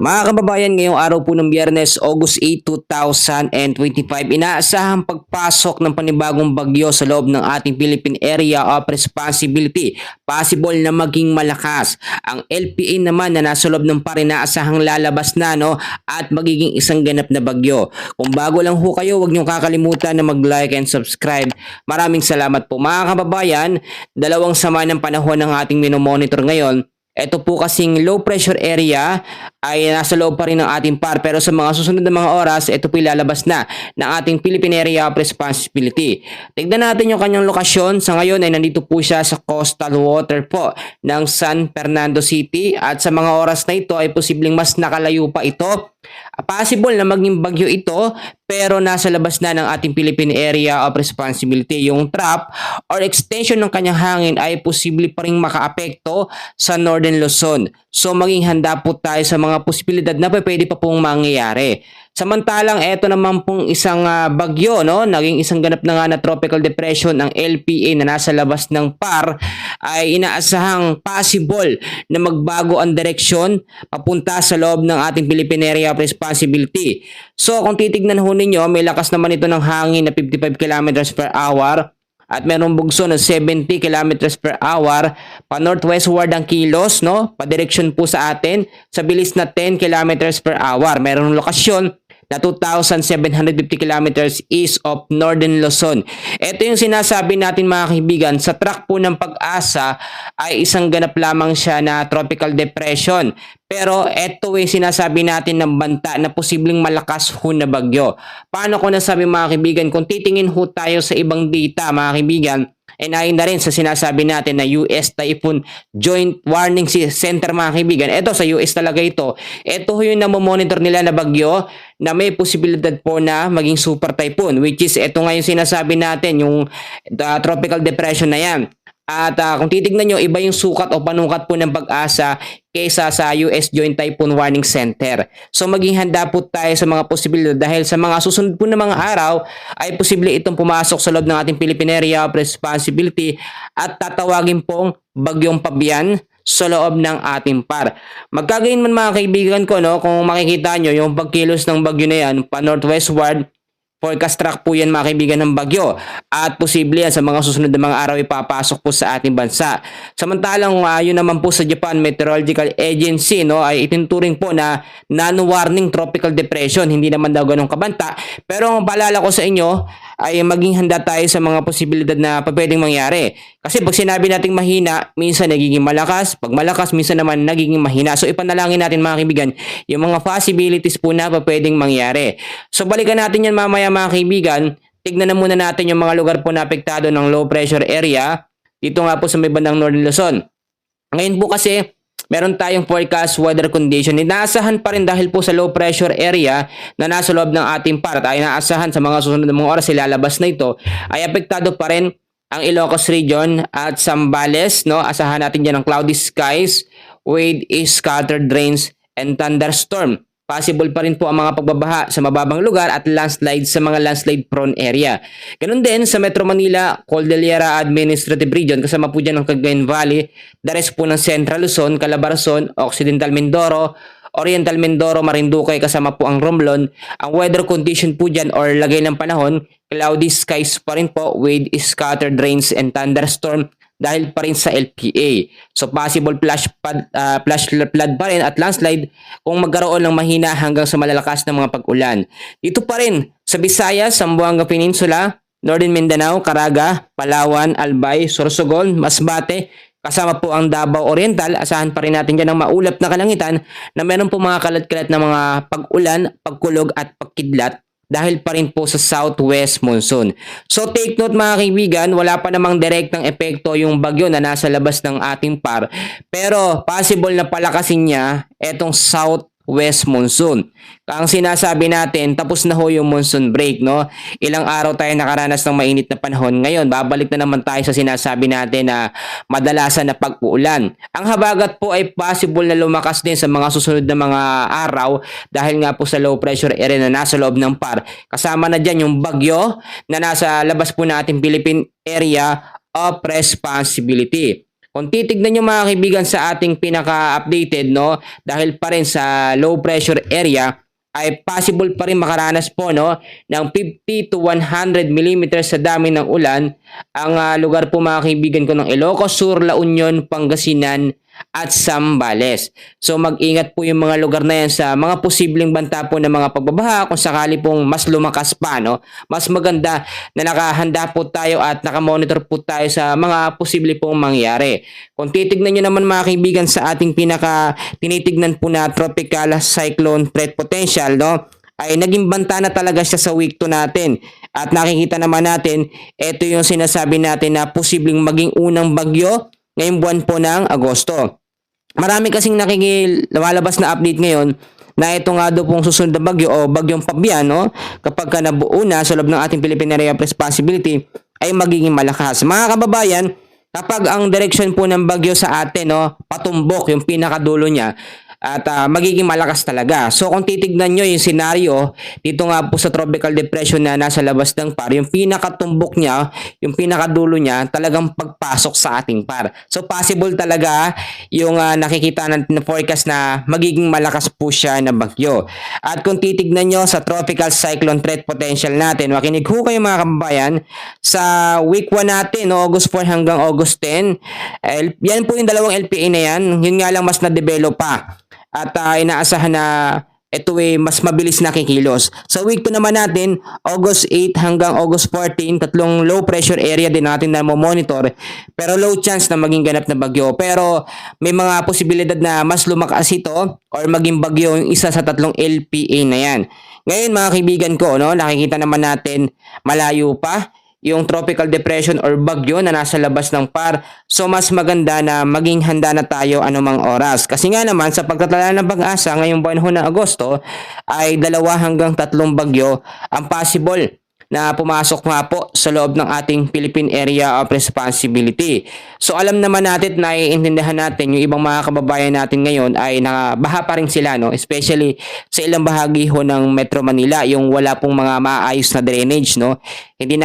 Mga kababayan, ngayong araw po ng Biyernes, August 8, 2025, inaasahang pagpasok ng panibagong bagyo sa loob ng ating Philippine Area of Responsibility. Possible na maging malakas. Ang LPA naman na nasa loob ng PAR inaasahang lalabas na at magiging isang ganap na bagyo. Kung bago lang ho kayo, huwag niyong kakalimutan na mag-like and subscribe. Maraming salamat po mga kababayan. Dalawang sama ng panahon ng ating minomonitor ngayon. Ito po kasing low pressure area ay nasa loob pa rin ng ating PAR, pero sa mga susunod na mga oras, ito po ilalabas na ng ating Philippine Area of Responsibility. Tignan natin yung kanyang lokasyon. Sa ngayon ay nandito po siya sa coastal water po ng San Fernando City, at sa mga oras na ito ay posibleng mas nakalayo pa ito. Possible na maging bagyo ito, pero nasa labas na ng ating Philippine Area of Responsibility. Yung trap or extension ng kanyang hangin ay posible pa rin makaapekto sa Northern Luzon. So maging handa po tayo sa mga posibilidad na pwede pa pong mangyayari. Samantalang ito naman pong isang bagyo, naging isang ganap na nga na tropical depression ng LPA na nasa labas ng PAR, ay inaasahang possible na magbago ang direksyon papunta sa loob ng ating Philippine Area of Responsibility. So kung titignan ho ninyo, may lakas naman ito ng hangin na 55 kilometers per hour at merong bugso na 70 kilometers per hour. Pa northwestward ang kilos, pa direksyon po sa atin sa bilis na 10 kilometers per hour. Merong lokasyon na 2,750 kilometers east of Northern Luzon. Ito yung sinasabi natin mga kaibigan, sa track po ng Pag-asa ay isang ganap lamang siya na tropical depression. Pero ito yung sinasabi natin ng banta na posibleng malakas ho na bagyo. Paano ko nasabi mga kaibigan? Kung titingin ho tayo sa ibang data mga kaibigan, ayon na rin sa sinasabi natin na US Typhoon Joint Warning Center mga kaibigan. Ito sa US talaga ito. Ito yung namomonitor nila na bagyo na may posibilidad po na maging super typhoon, which is ito nga yung sinasabi natin, yung tropical depression na yan. At kung titignan nyo, iba yung sukat o panukat po ng Pag-asa kaysa sa US Joint Typhoon Warning Center. So maging handa po tayo sa mga posibilidad dahil sa mga susunod po na mga araw ay posible itong pumasok sa loob ng ating Philippine Area of Responsibility at tatawagin pong bagyong Pabian sa loob ng ating PAR. Magkagayon man mga kaibigan ko, kung makikita nyo yung pagkilos ng bagyo na yan pa northwestward, forecast track po yan mga kaibigan ng bagyo at posible yan sa mga susunod na mga araw ipapasok po sa ating bansa. Samantalang yun naman po sa Japan Meteorological Agency ay itinuturing po na non-warning tropical depression. Hindi naman daw ganun kabanta, pero ang paalala ko sa inyo ay maging handa tayo sa mga posibilidad na pwedeng mangyari. Kasi pag sinabi nating mahina, minsan nagiging malakas. Pag malakas, minsan naman nagiging mahina. So ipanalangin natin mga kaibigan yung mga possibilities po na pwedeng mangyari. So balikan natin yan mamaya mga kaibigan. Tignan na muna natin yung mga lugar po na apektado ng low pressure area. Dito nga po sa may bandang Northern Luzon. Ngayon po kasi meron tayong forecast weather condition. Inaasahan pa rin dahil po sa low pressure area na nasa loob ng ating PAR ay inaasahan sa mga susunod na mga oras ilalabas na ito ay apektado pa rin ang Ilocos region at Zambales. Asahan natin dyan ng cloudy skies with scattered rains and thunderstorm. Possible pa rin po ang mga pagbabaha sa mababang lugar at landslide sa mga landslide prone area. Ganun din sa Metro Manila, Cordillera Administrative Region, kasama po dyan ng Cagayan Valley, the rest po ng Central Luzon, Calabarzon, Occidental Mindoro, Oriental Mindoro, Marinduque, kasama po ang Romblon. Ang weather condition po dyan or lagay ng panahon, cloudy skies pa rin po with scattered rains and thunderstorm dahil pa rin sa LPA. So possible flash flood pa rin at landslide kung magkaroon ng mahina hanggang sa malalakas na mga pag-ulan. Dito pa rin sa Visayas, Zamboanga Peninsula, Northern Mindanao, Caraga, Palawan, Albay, Sorsogon, Masbate, kasama po ang Davao Oriental. Asahan pa rin natin dyan ng maulap na kalangitan na meron po mga kalat-kalat na mga pag-ulan, pagkulog at pagkidlat dahil pa rin po sa southwest monsoon. So take note mga kaibigan, wala pa namang direktang epekto yung bagyo na nasa labas ng ating PAR, pero possible na palakasin niya etong southwest monsoon. Ang sinasabi natin, tapos na ho yung monsoon break, Ilang araw tayo nakaranas ng mainit na panahon. Ngayon, babalik na naman tayo sa sinasabi natin na madalasan na pag-uulan. Ang habagat po ay possible na lumakas din sa mga susunod na mga araw dahil nga po sa low pressure area na nasa loob ng PAR. Kasama na dyan yung bagyo na nasa labas po natin Philippine Area of Responsibility. Kung titignan nyo mga kaibigan sa ating pinaka-updated, no, dahil pa rin sa low pressure area, ay possible pa rin makaranas po, no, ng 50 to 100 millimeters sa dami ng ulan ang lugar po mga kaibigan ko ng Ilocos Sur, La Union, Pangasinan at Zambales. So mag-ingat po yung mga lugar na yan sa mga posibleng banta po ng mga pagbabaha kung sakali pong mas lumakas pa, no. Mas maganda na nakahanda po tayo at nakamonitor po tayo sa mga posible pong mangyari. Kung titignan nyo naman mga kaibigan sa ating tinitignan po na tropical cyclone threat potential, no, ay naging banta na talaga siya sa week 2 natin. At nakikita naman natin, ito yung sinasabi natin na posibleng maging unang bagyo ngayong buwan po ng Agosto. Marami kasing lumalabas na update ngayon na ito nga daw pong susunod na bagyo o bagyong Fabian, no, kapag ka nabuo na sa loob ng ating Philippine Area of Responsibility ay magiging malakas. Mga kababayan, kapag ang direction po ng bagyo sa atin, no, patumbok yung pinakadulo niya, at magiging malakas talaga. So kung titignan nyo yung senaryo dito nga po sa tropical depression na nasa labas ng par, yung pinakatumbok niya, yung pinakadulo niya talagang pagpasok sa ating par. So possible talaga yung nakikita natin na forecast na magiging malakas po siya na bagyo. At kung titignan nyo sa tropical cyclone threat potential natin, makinig ho kayo mga kababayan, sa week 1 natin, no, August 4 hanggang August 10, yan po yung dalawang LPA na yan, yun nga lang mas na-develop pa. At inaasahan na ito ay mas mabilis na kikilos. Sa week 2 naman natin, August 8 hanggang August 14, tatlong low pressure area din natin na monitor. Pero low chance na maging ganap na bagyo. Pero may mga posibilidad na mas lumakas ito or maging bagyo yung isa sa tatlong LPA na yan. Ngayon mga kaibigan ko, no, nakikita naman natin malayo pa yung tropical depression or bagyo na nasa labas ng par. So mas maganda na maging handa na tayo anumang oras. Kasi nga naman sa pagtatala ng pag-asa ngayong buwan ng Agosto ay 2 hanggang 3 bagyo ang possible na pumasok nga po sa loob ng ating Philippine Area of Responsibility. So alam naman natin, naiintindihan natin yung ibang mga kababayan natin ngayon ay nakabaha pa rin sila, no? Especially sa ilang bahagi ho ng Metro Manila, yung wala pong mga maayos na drainage, no? Hindi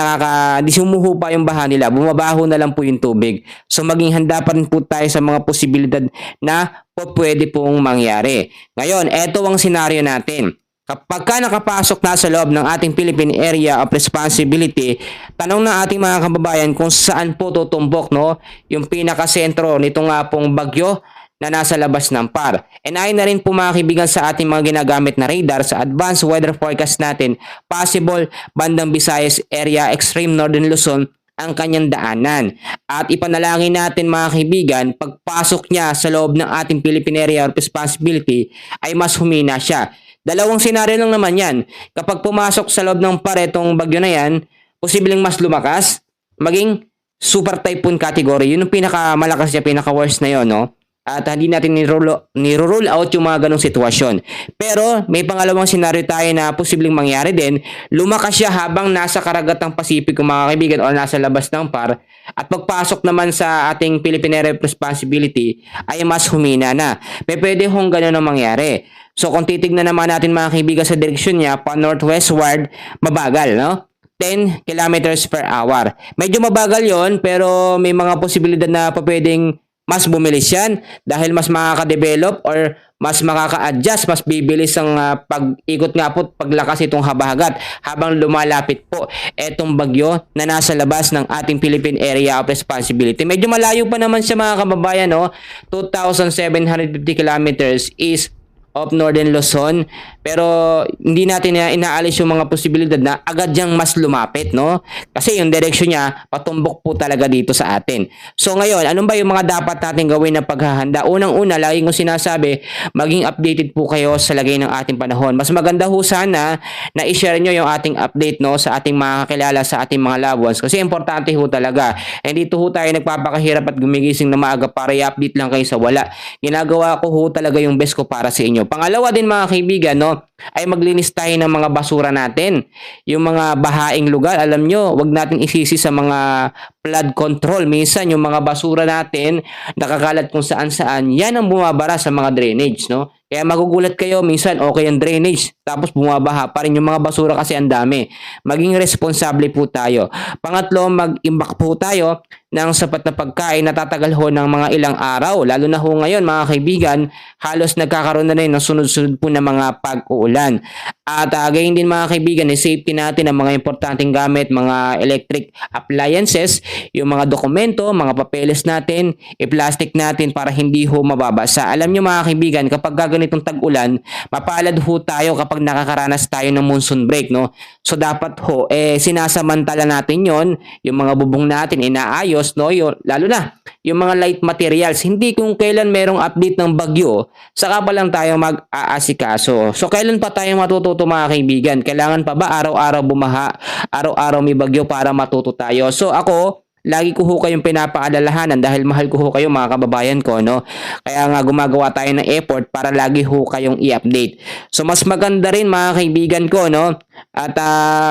sumuho pa yung baha nila, bumabaho na lang po yung tubig. So maging handa pa rin po tayo sa mga posibilidad na pwede pong mangyari. Ngayon, eto ang senaryo natin. Kapag ka nakapasok na sa loob ng ating Philippine Area of Responsibility, tanong ng ating mga kababayan kung saan po tutumbok, no, yung pinakasentro nito nga pong bagyo na nasa labas ng par. And ay na rin po mga kaibigan sa ating mga ginagamit na radar sa advanced weather forecast natin, possible bandang Visayas area, extreme northern Luzon ang kanyang daanan. At ipanalangin natin mga kaibigan, pagpasok niya sa loob ng ating Philippine Area of Responsibility ay mas humina siya. Dalawang senaryo lang naman yan. Kapag pumasok sa loob ng par itong bagyo na yan, posibleng mas lumakas, maging super typhoon category. Yun yung pinakamalakas niya, pinaka-worst na yun, no? At hindi natin niro-roll out yung mga ganong sitwasyon. Pero may pangalawang senaryo tayo na posibleng mangyari din. Lumakas siya habang nasa karagatang Pasipiko mga kaibigan o nasa labas ng par. At pagpasok naman sa ating Philippine Area of Responsibility ay mas humina na. May pwede hong ganon na mangyari. So kung titignan naman natin mga kaibigan sa direksyon niya, pa northwestward, mabagal, no? 10 kilometers per hour. Medyo mabagal yon pero may mga posibilidad na pwedeng mas bumilis yan dahil mas makaka-develop or mas makaka-adjust, mas bibilis ang pag-ikot nga po, paglakas itong habagat habang lumalapit po etong bagyo na nasa labas ng ating Philippine Area of Responsibility. Medyo malayo pa naman siya mga kababayan, no? 2,750 kilometers is of Northern Luzon, pero hindi natin inaalis yung mga posibilidad na agad yang mas lumapit, no? Kasi yung direksyon niya patumbok po talaga dito sa atin. So ngayon, anong ba yung mga dapat natin gawin na paghahanda? Unang-una, lagi kong sinasabi, maging updated po kayo sa lagay ng ating panahon. Mas maganda ho sana na i-share nyo yung ating update, no, sa ating mga kakilala, sa ating mga loved ones. Kasi importante ho talaga. And dito ho tayo nagpapakahirap at gumigising na maaga para i-update lang kayo sa wala. Ginagawa ko ho talaga yung best ko para sa inyo. Pangalawa din mga kaibigan, no, ay maglinis tayo ng mga basura natin. Yung mga bahaing lugar, alam nyo, wag natin isisi sa mga flood control. Minsan, yung mga basura natin, nakakalat kung saan-saan, yan ang bumabara sa mga drainage, no? Kaya magugulat kayo, minsan okay ang drainage, tapos bumabaha pa rin yung mga basura kasi ang dami. Maging responsable po tayo. Pangatlo, mag-imbak po tayo ng sapat na pagkain na tatagal ho ng mga ilang araw. Lalo na ho ngayon mga kaibigan, halos nagkakaroon na rin ng sunod-sunod po na mga pag-uulan. At gayon din mga kaibigan, safety natin ang mga importanteng gamit, mga electric appliances, yung mga dokumento, mga papeles natin, i-plastic natin para hindi ho mababasa. Alam nyo mga kaibigan, kapag ganitong tag-ulan, mapalad ho tayo kapag nakakaranas tayo ng monsoon break, no? So dapat ho, sinasamantala natin yon, yung mga bubong natin inaayos, no? Lalo na, yung mga light materials, hindi kung kailan merong update ng bagyo, saka pa lang tayo mag-aasikaso. So kailan pa tayo matututo mga kaibigan? Kailangan pa ba araw-araw bumaha, araw-araw may bagyo para matuto tayo? So ako, lagi ko ho kayong pinapaalalahanan dahil mahal ko ho kayo mga kababayan ko, no? Kaya nga gumagawa tayo ng effort para lagi ho kayong i-update. So mas maganda rin mga kaibigan ko, no? At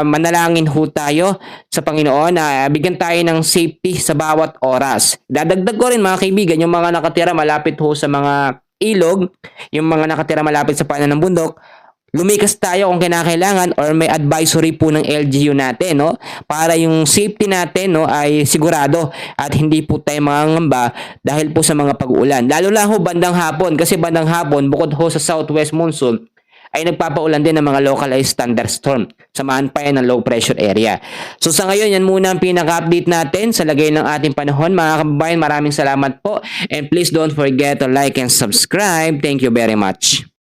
manalangin ho tayo sa Panginoon na bigyan tayo ng safety sa bawat oras. Dadagdag ko rin mga kaibigan, yung mga nakatira malapit ho sa mga ilog, yung mga nakatira malapit sa paanan ng bundok, lumikas tayo kung kinakailangan or may advisory po ng LGU natin, no? Para yung safety natin, no, ay sigurado at hindi po tayo mangangamba dahil po sa mga pag-uulan. Lalo na ho bandang hapon kasi bandang hapon bukod ho sa southwest monsoon ay nagpapaulan din ng mga localized thunderstorm. Samahan pa yan ng low pressure area. So sa ngayon, yan muna ang pinaka-update natin sa lagay ng ating panahon. Mga kababayan, maraming salamat po. And please don't forget to like and subscribe. Thank you very much.